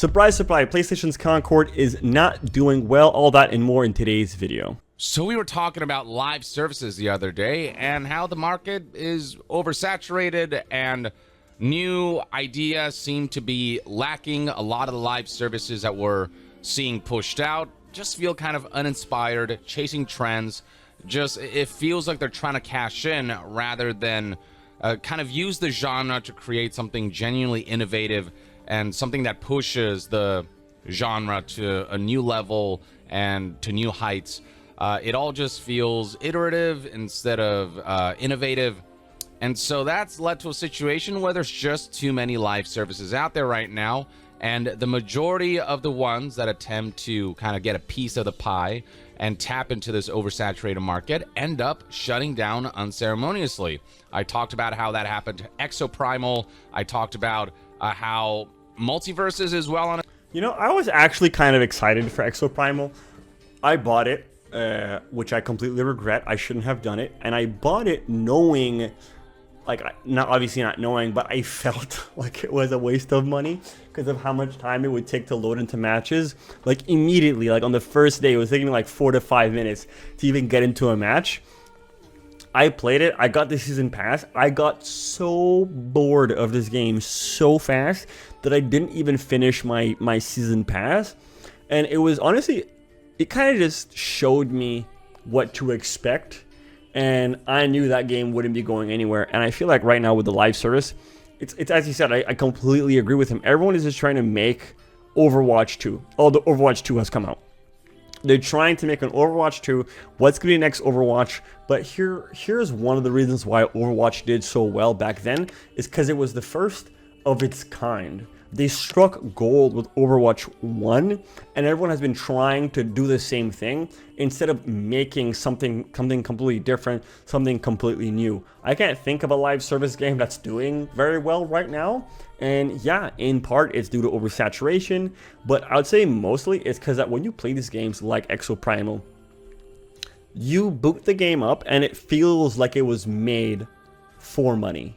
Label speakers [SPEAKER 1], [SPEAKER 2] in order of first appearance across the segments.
[SPEAKER 1] Surprise, surprise, PlayStation's Concord is not doing well. All that and more in today's video.
[SPEAKER 2] So we were talking about live services the other day and how the market is oversaturated and new ideas seem to be lacking. A lot of the live services that we're seeing pushed out just feel kind of uninspired, chasing trends. Just it feels like they're trying to cash in rather than kind of use the genre to create something genuinely innovative and something that pushes the genre to a new level and to new heights. It all just feels iterative instead of innovative. And so that's led to a situation where there's just too many live services out there right now. And the majority of the ones that attempt to kind of get a piece of the pie and tap into this oversaturated market end up shutting down unceremoniously. I talked about how that happened to Exoprimal. I talked about how Multiverses is well on it.
[SPEAKER 1] You know, I was actually kind of excited for Exoprimal. I bought it. Which I completely regret. I shouldn't have done it. And I bought it knowing, like, not obviously not knowing, but I felt like it was a waste of money because of how much time it would take to load into matches. Like, immediately, like on the first day, it was taking me like 4 to 5 minutes to even get into a match. I played it. I got the season pass. I got so bored of this game so fast that I didn't even finish my season pass. And it was honestly, it kind of just showed me what to expect, and I knew that game wouldn't be going anywhere. And I feel like right now with the live service, it's as you said, I completely agree with him. Everyone is just trying to make Overwatch 2. Oh, the Overwatch 2 has come out. They're trying to make an Overwatch 2. What's going to be next Overwatch? But here's one of the reasons why Overwatch did so well back then is because it was the first of its kind. They struck gold with Overwatch 1, and everyone has been trying to do the same thing instead of making something completely different, something completely new. I can't think of a live service game that's doing very well right now. And yeah, in part it's due to oversaturation, but I would say mostly it's because that when you play these games like Exoprimal, you boot the game up and it feels like it was made for money.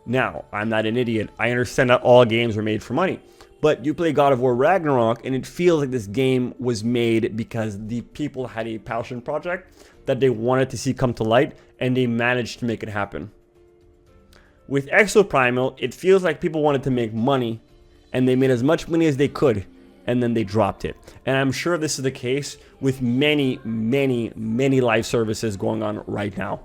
[SPEAKER 1] Now, I'm not an idiot. I understand that all games are made for money. But you play God of War Ragnarok, and it feels like this game was made because the people had a passion project that they wanted to see come to light, and they managed to make it happen. With Exoprimal, it feels like people wanted to make money, and they made as much money as they could, and then they dropped it. And I'm sure this is the case with many, many, many live services going on right now.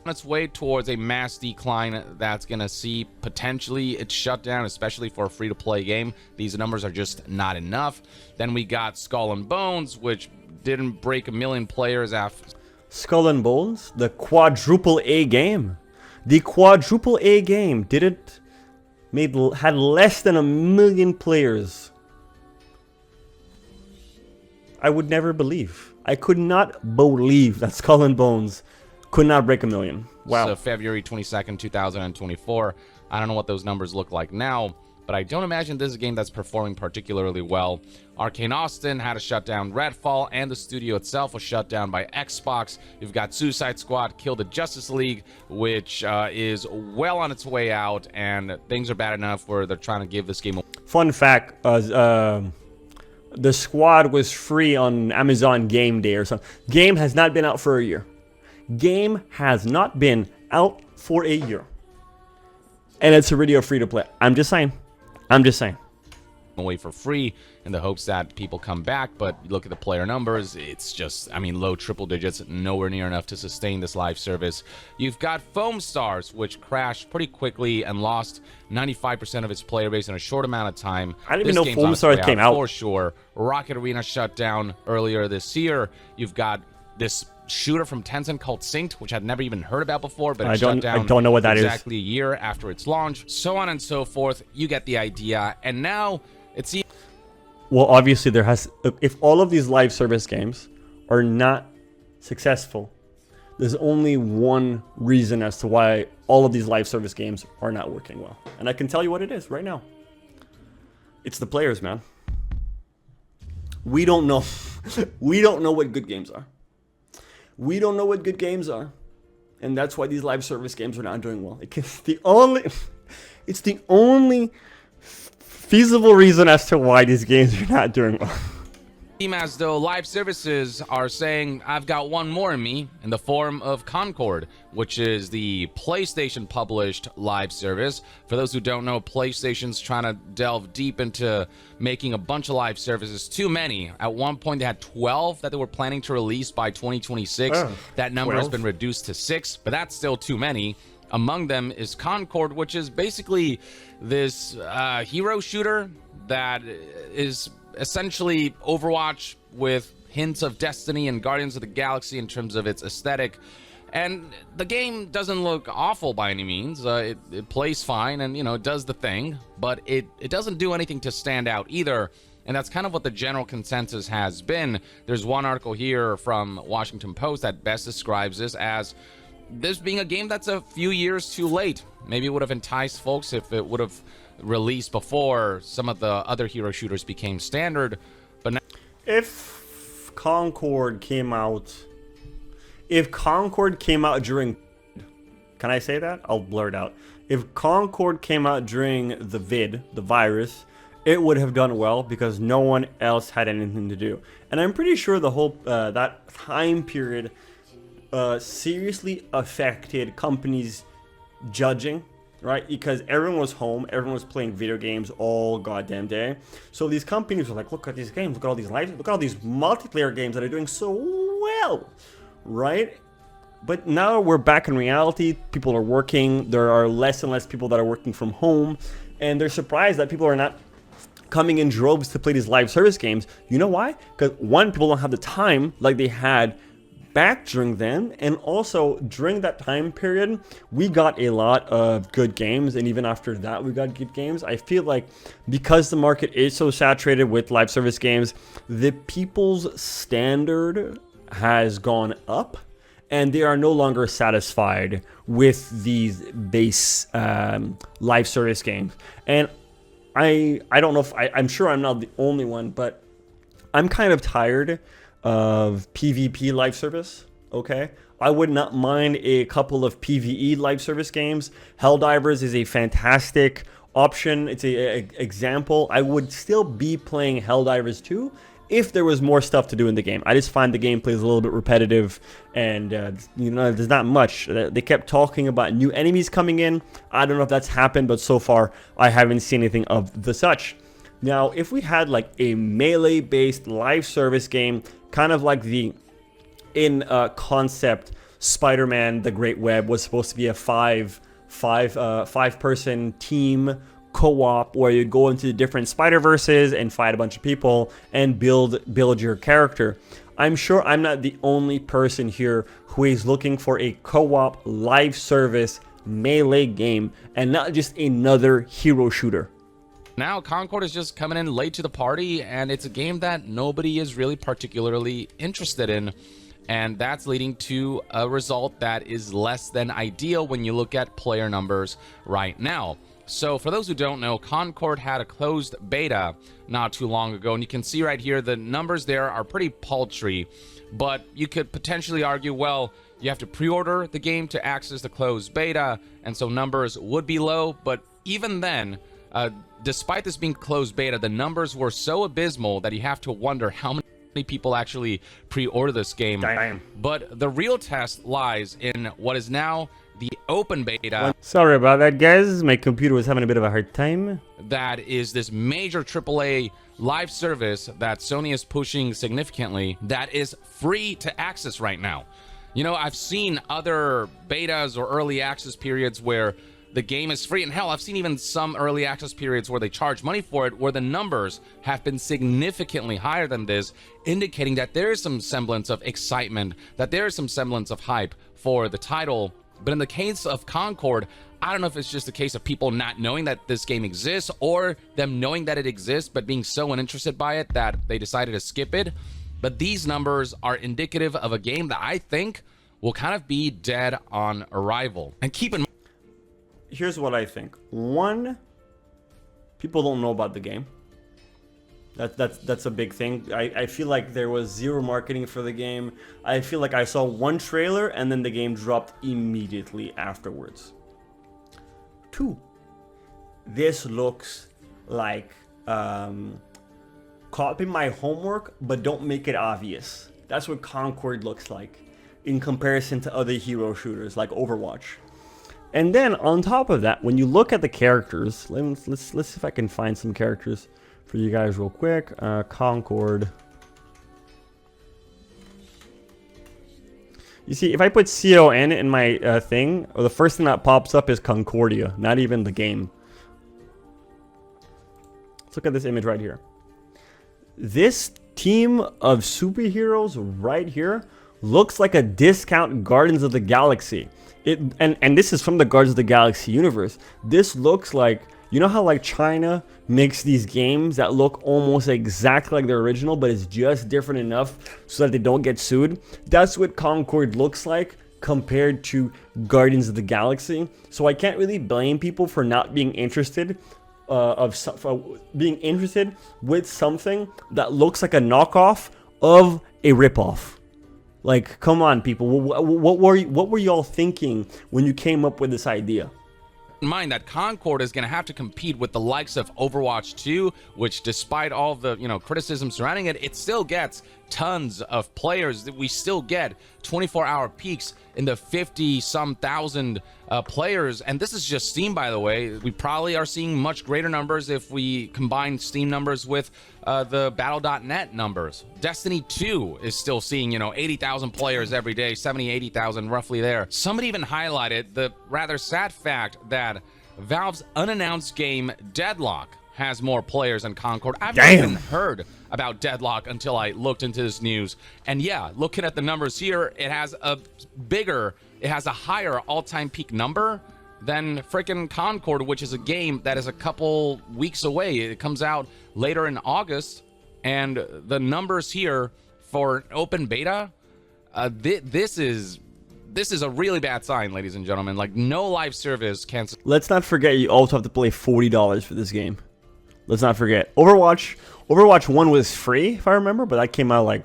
[SPEAKER 2] On its way towards a mass decline that's going to see potentially its shutdown, especially for a free-to-play game. These numbers are just not enough. Then we got Skull and Bones, which didn't break 1 million players after.
[SPEAKER 1] Skull and Bones, the quadruple A game. The quadruple A game had less than 1 million players. I would never believe. I could not believe that Skull and Bones could not break 1 million. Wow.
[SPEAKER 2] So February 22nd, 2024. I don't know what those numbers look like now, but I don't imagine this is a game that's performing particularly well. Arcane Austin had to shut down Redfall, and the studio itself was shut down by Xbox. You've got Suicide Squad Kill the Justice League, which is well on its way out, and things are bad enough where they're trying to give this game a...
[SPEAKER 1] Fun fact, the Squad was free on Amazon Game Day or something. Game has not been out for a year. Game has not been out for a year, and it's already a free-to-play. I'm just saying.
[SPEAKER 2] Away for free in the hopes that people come back, but you look at the player numbers, it's just, I mean, low triple digits, nowhere near enough to sustain this live service. You've got Foam Stars, which crashed pretty quickly and lost 95% of its player base in a short amount of time.
[SPEAKER 1] I didn't even know Foam Stars came out.
[SPEAKER 2] For sure. Rocket Arena shut down earlier this year. You've got this shooter from Tencent called Synced, which I'd never even heard about before, but it shut down.
[SPEAKER 1] I don't know what that is.
[SPEAKER 2] Exactly a year after its launch, so on and so forth. You get the idea. And now it's...
[SPEAKER 1] Well, obviously there has... If all of these live service games are not successful, there's only one reason as to why all of these live service games are not working well. And I can tell you what it is right now. It's the players, man. We don't know. We don't know what good games are. We don't know what good games are, and that's why these live service games are not doing well. It's the only feasible reason as to why these games are not doing well.
[SPEAKER 2] As though live services are saying, I've got one more in me, in the form of Concord, which is the PlayStation published live service. For those who don't know, PlayStation's trying to delve deep into making a bunch of live services. Too many. At one point they had 12 that they were planning to release by 2026. That number
[SPEAKER 1] 12?
[SPEAKER 2] has been reduced to 6, but that's still too many. Among them is Concord, which is basically this hero shooter that is essentially Overwatch with hints of Destiny and Guardians of the Galaxy in terms of its aesthetic. And the game doesn't look awful by any means. It plays fine and, you know, it does the thing, but it doesn't do anything to stand out either. And that's kind of what the general consensus has been. There's one article here from Washington Post that best describes this as this being a game that's a few years too late. Maybe it would have enticed folks if it would have released before some of the other hero shooters became standard, but now
[SPEAKER 1] If Concord came out during, can I say that? I'll blur it out. If Concord came out during the virus, it would have done well because no one else had anything to do. And I'm pretty sure the whole that time period seriously affected companies judging, right? Because everyone was home, everyone was playing video games all goddamn day. So these companies were like, look at these games, look at all these live, look at all these multiplayer games that are doing so well, right? But now we're back in reality. People are working. There are less and less people that are working from home, and they're surprised that people are not coming in droves to play these live service games. You know why? Because one, people don't have the time like they had back during then, and also during that time period we got a lot of good games, and even after that we got good games. I feel like because the market is so saturated with live service games, the people's standard has gone up and they are no longer satisfied with these base live service games. And I don't know if I'm sure I'm not the only one, but I'm kind of tired of PvP live service. Okay, I would not mind a couple of PvE live service games. Helldivers is a fantastic option. It's a example. I would still be playing Helldivers 2 if there was more stuff to do in the game. I just find the gameplay is a little bit repetitive, and you know, there's not much. They kept talking about new enemies coming in. I don't know if that's happened, but so far I haven't seen anything of the such. Now, if we had like a melee-based live service game, kind of like the concept Spider-Man: The Great Web was supposed to be a five-person team co-op where you'd go into different Spider-Verses and fight a bunch of people and build your character. I'm sure I'm not the only person here who is looking for a co-op live service melee game and not just another hero shooter.
[SPEAKER 2] now Concord is just coming in late to the party, and it's a game that nobody is really particularly interested in, and that's leading to a result that is less than ideal when you look at player numbers right now. So for those who don't know, Concord had a closed beta not too long ago, and you can see right here the numbers there are pretty paltry, but you could potentially argue, well, you have to pre-order the game to access the closed beta, and so numbers would be low. But even then, despite this being closed beta, the numbers were so abysmal that you have to wonder how many people actually pre-order this game.
[SPEAKER 1] Damn.
[SPEAKER 2] But the real test lies in what is now the open beta.
[SPEAKER 1] Sorry about that, guys. My computer was having a bit of a hard time.
[SPEAKER 2] That is this major AAA live service that Sony is pushing significantly that is free to access right now. You know, I've seen other betas or early access periods where the game is free, and hell, I've seen even some early access periods where they charge money for it, where the numbers have been significantly higher than this, indicating that there is some semblance of excitement, that there is some semblance of hype for the title. But in the case of Concord, I don't know if it's just a case of people not knowing that this game exists, or them knowing that it exists but being so uninterested by it that they decided to skip it. But these numbers are indicative of a game that I think will kind of be dead on arrival. And keep in mind,
[SPEAKER 1] Here's what I think. One, people don't know about the game. That's a big thing. I feel like there was zero marketing for the game. I feel like I saw one trailer and then the game dropped immediately afterwards. Two, this looks like copy my homework, but don't make it obvious. That's what Concord looks like in comparison to other hero shooters like Overwatch. And then on top of that, when you look at the characters, let's see if I can find some characters for you guys real quick. Concord. You see, if I put CON in my thing, the first thing that pops up is Concordia, not even the game. Let's look at this image right here. This team of superheroes right here looks like a discount Guardians of the Galaxy. And this is from the Guardians of the Galaxy universe. This looks like, you know how like China makes these games that look almost exactly like their original, but it's just different enough so that they don't get sued? That's what Concord looks like compared to Guardians of the Galaxy. So I can't really blame people for not being interested being interested with something that looks like a knockoff of a ripoff. Like, come on, people. What were y'all thinking when you came up with this idea?
[SPEAKER 2] Mind that Concord is going to have to compete with the likes of Overwatch 2, which despite all the criticism surrounding it, it still gets tons of players. We still get 24-hour peaks in the 50-some thousand players, and this is just Steam, by the way. We probably are seeing much greater numbers if we combine Steam numbers with the Battle.net numbers. Destiny 2 is still seeing 80,000 players every day, 70, 80,000 roughly there. Somebody even highlighted the rather sad fact that Valve's unannounced game Deadlock has more players than Concord. I've never even heard about Deadlock until I looked into this news. And yeah, looking at the numbers here, it has a higher all-time peak number than freaking Concord, which is a game that is a couple weeks away. It comes out later in August, and the numbers here for open beta, this is a really bad sign, ladies and gentlemen. Like, no live service can.
[SPEAKER 1] Let's not forget, you also have to pay $40 for this game. Let's not forget. Overwatch 1 was free, if I remember, but that came out like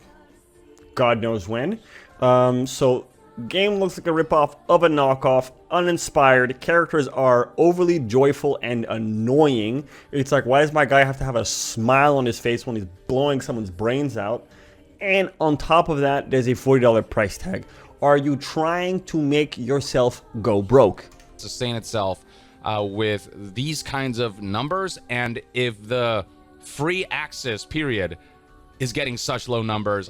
[SPEAKER 1] God knows when. So game looks like a ripoff of a knockoff, uninspired. Characters are overly joyful and annoying. It's like, why does my guy have to have a smile on his face when he's blowing someone's brains out? And on top of that, there's a $40 price tag. Are you trying to make yourself go broke?
[SPEAKER 2] Sustain itself with these kinds of numbers, and if the free access period is getting such low numbers,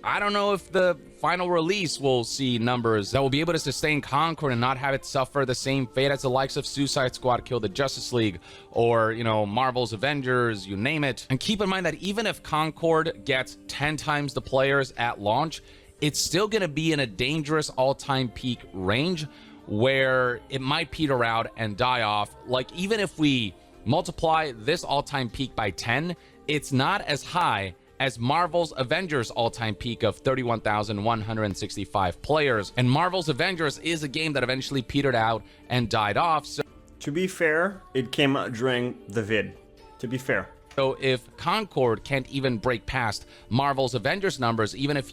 [SPEAKER 2] I don't know if the final release will see numbers that will be able to sustain Concord and not have it suffer the same fate as the likes of Suicide Squad Kill the Justice League, or Marvel's Avengers, you name it. And keep in mind that even if Concord gets 10 times the players at launch, it's still going to be in a dangerous all-time peak range where it might peter out and die off. Like, even if we multiply this all-time peak by 10, it's not as high as Marvel's Avengers all-time peak of 31,165 players. And Marvel's Avengers is a game that eventually petered out and died off. So,
[SPEAKER 1] to be fair, it came out during the vid. To be fair.
[SPEAKER 2] So if Concord can't even break past Marvel's Avengers numbers, even if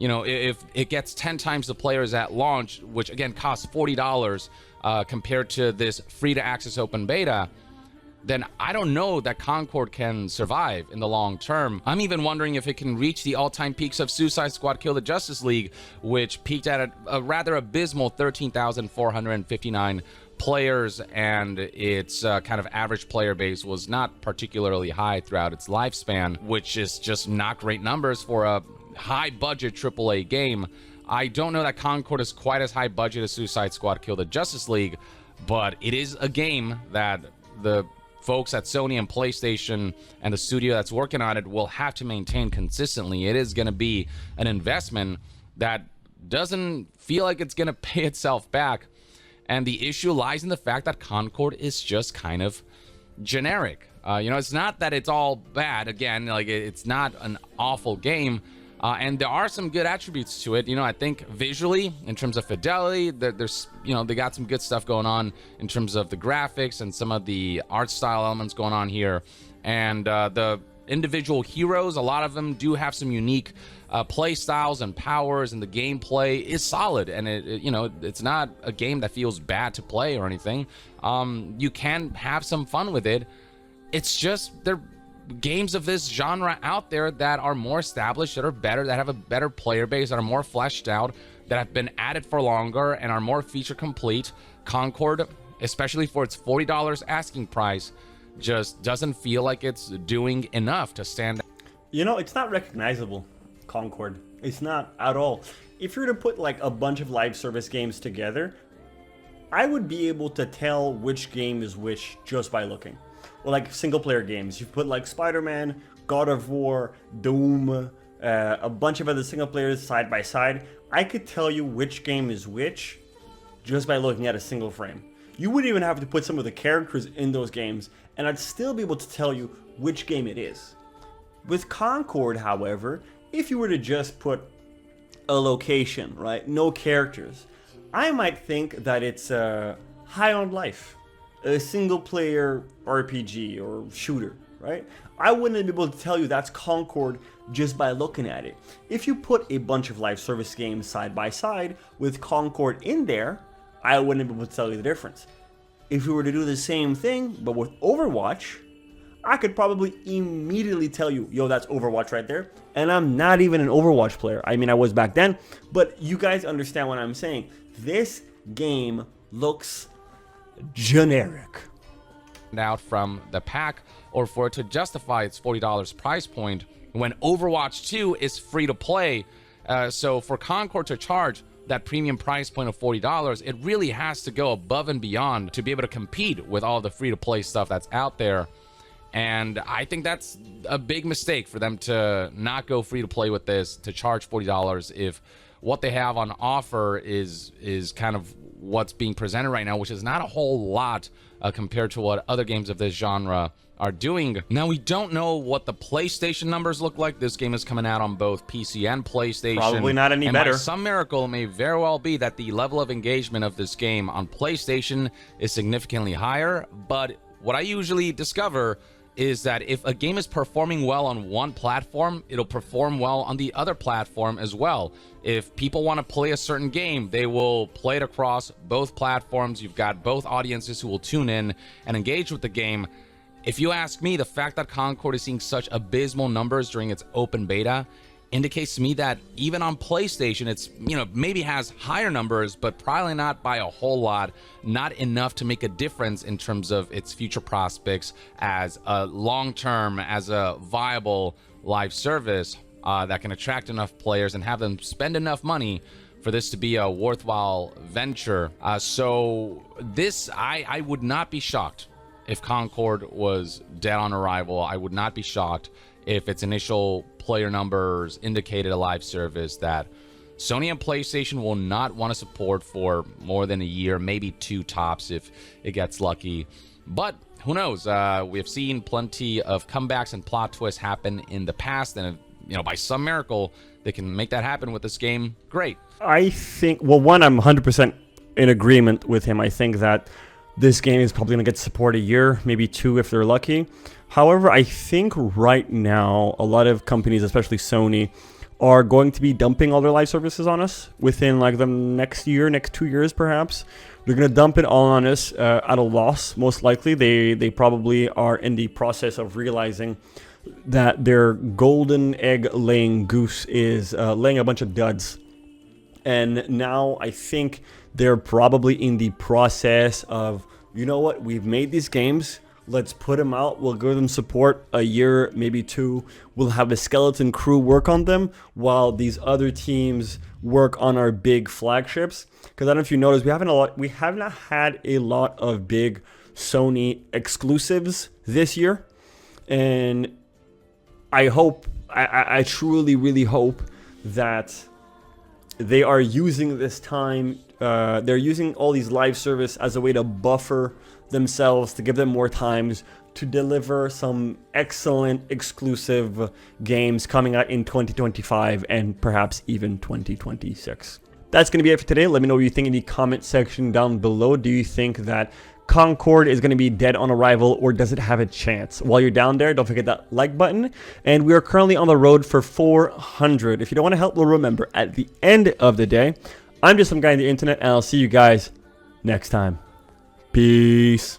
[SPEAKER 2] if it gets 10 times the players at launch, which again costs $40 compared to this free-to-access open beta, then I don't know that Concord can survive in the long term. I'm even wondering if it can reach the all-time peaks of Suicide Squad Kill the Justice League, which peaked at a rather abysmal 13,459 players, and its kind of average player base was not particularly high throughout its lifespan, which is just not great numbers for a high-budget AAA game. I don't know that Concord is quite as high budget as Suicide Squad Kill the Justice League, but it is a game that the folks at Sony and PlayStation and the studio that's working on it will have to maintain consistently. It is going to be an investment that doesn't feel like it's going to pay itself back. And the issue lies in the fact that Concord is just kind of generic. It's not that it's all bad. Again, like, it's not an awful game. And there are some good attributes to it. I think visually, in terms of fidelity, there's they got some good stuff going on in terms of the graphics and some of the art style elements going on here. And the individual heroes, a lot of them do have some unique play styles and powers, and the gameplay is solid. And it's not a game that feels bad to play or anything. You can have some fun with it. it's just there are games of this genre out there that are more established, that are better, that have a better player base, that are more fleshed out, that have been at it for longer and are more feature complete. Concord, especially for its $40 asking price, just doesn't feel like it's doing enough to stand out.
[SPEAKER 1] You know, it's not recognizable, Concord. It's not at all. If you were to put like a bunch of live service games together, I would be able to tell which game is which just by looking. Or like single player games. You put like Spider-Man, God of War, Doom, a bunch of other single players side by side. I could tell you which game is which just by looking at a single frame. You wouldn't even have to put some of the characters in those games, and I'd still be able to tell you which game it is. With Concord, however, if you were to just put a location, right, no characters, I might think that it's High on Life, a single player RPG or shooter, right? I wouldn't be able to tell you that's Concord just by looking at it. If you put a bunch of live service games side by side with Concord in there, I wouldn't be able to tell you the difference. If we were to do the same thing, but with Overwatch, I could probably immediately tell you, yo, that's Overwatch right there. And I'm not even an Overwatch player. I mean, I was back then, but you guys understand what I'm saying. This game looks generic.
[SPEAKER 2] Out from the pack, or for it to justify its $40 price point when Overwatch 2 is free to play. So for Concord to charge that premium price point of $40, it really has to go above and beyond to be able to compete with all the free to play stuff that's out there. And I think that's a big mistake for them to not go free to play with this, to charge $40 if what they have on offer is kind of what's being presented right now, which is not a whole lot compared to what other games of this genre are doing. Now, we don't know what the PlayStation numbers look like. This game is coming out on both PC and PlayStation.
[SPEAKER 1] Probably not any better.
[SPEAKER 2] By some miracle, it may very well be that the level of engagement of this game on PlayStation is significantly higher. But what I usually discover is that if a game is performing well on one platform, it'll perform well on the other platform as well. If people want to play a certain game, they will play it across both platforms. You've got both audiences who will tune in and engage with the game. If you ask me, the fact that Concord is seeing such abysmal numbers during its open beta indicates to me that even on PlayStation, it's, maybe has higher numbers, but probably not by a whole lot, not enough to make a difference in terms of its future prospects as a long-term, as a viable live service that can attract enough players and have them spend enough money for this to be a worthwhile venture. So this, I would not be shocked if Concord was dead on arrival. I would not be shocked if its initial player numbers indicated a live service that Sony and PlayStation will not want to support for more than a year, maybe two tops if it gets lucky. But who knows? We have seen plenty of comebacks and plot twists happen in the past, and by some miracle they can make that happen with this game. Great.
[SPEAKER 1] I think, well, one, I'm 100% in agreement with him. I think that this game is probably going to get support a year, maybe two if they're lucky. However, I think right now a lot of companies, especially Sony, are going to be dumping all their live services on us within like the next year, next 2 years perhaps. They're going to dump it all on us at a loss, most likely. They probably are in the process of realizing that their golden egg laying goose is laying a bunch of duds. And now I think they're probably in the process of, you know what, we've made these games, let's put them out, we'll give them support a year, maybe two, we'll have a skeleton crew work on them while these other teams work on our big flagships. Because I don't know if you noticed, we have not had a lot of big Sony exclusives this year. And I hope, I truly, really hope that they are using this time, they're using all these live service as a way to buffer themselves, to give them more times to deliver some excellent exclusive games coming out in 2025 and perhaps even 2026. That's going to be it for today. Let me know what you think in the comment section down below. Do you think that Concord is going to be dead on arrival, or does it have a chance? While you're down there, don't forget that like button. And we are currently on the road for 400. If you don't want to help, well, remember, at the end of the day, I'm just some guy on the internet, and I'll see you guys next time. Peace.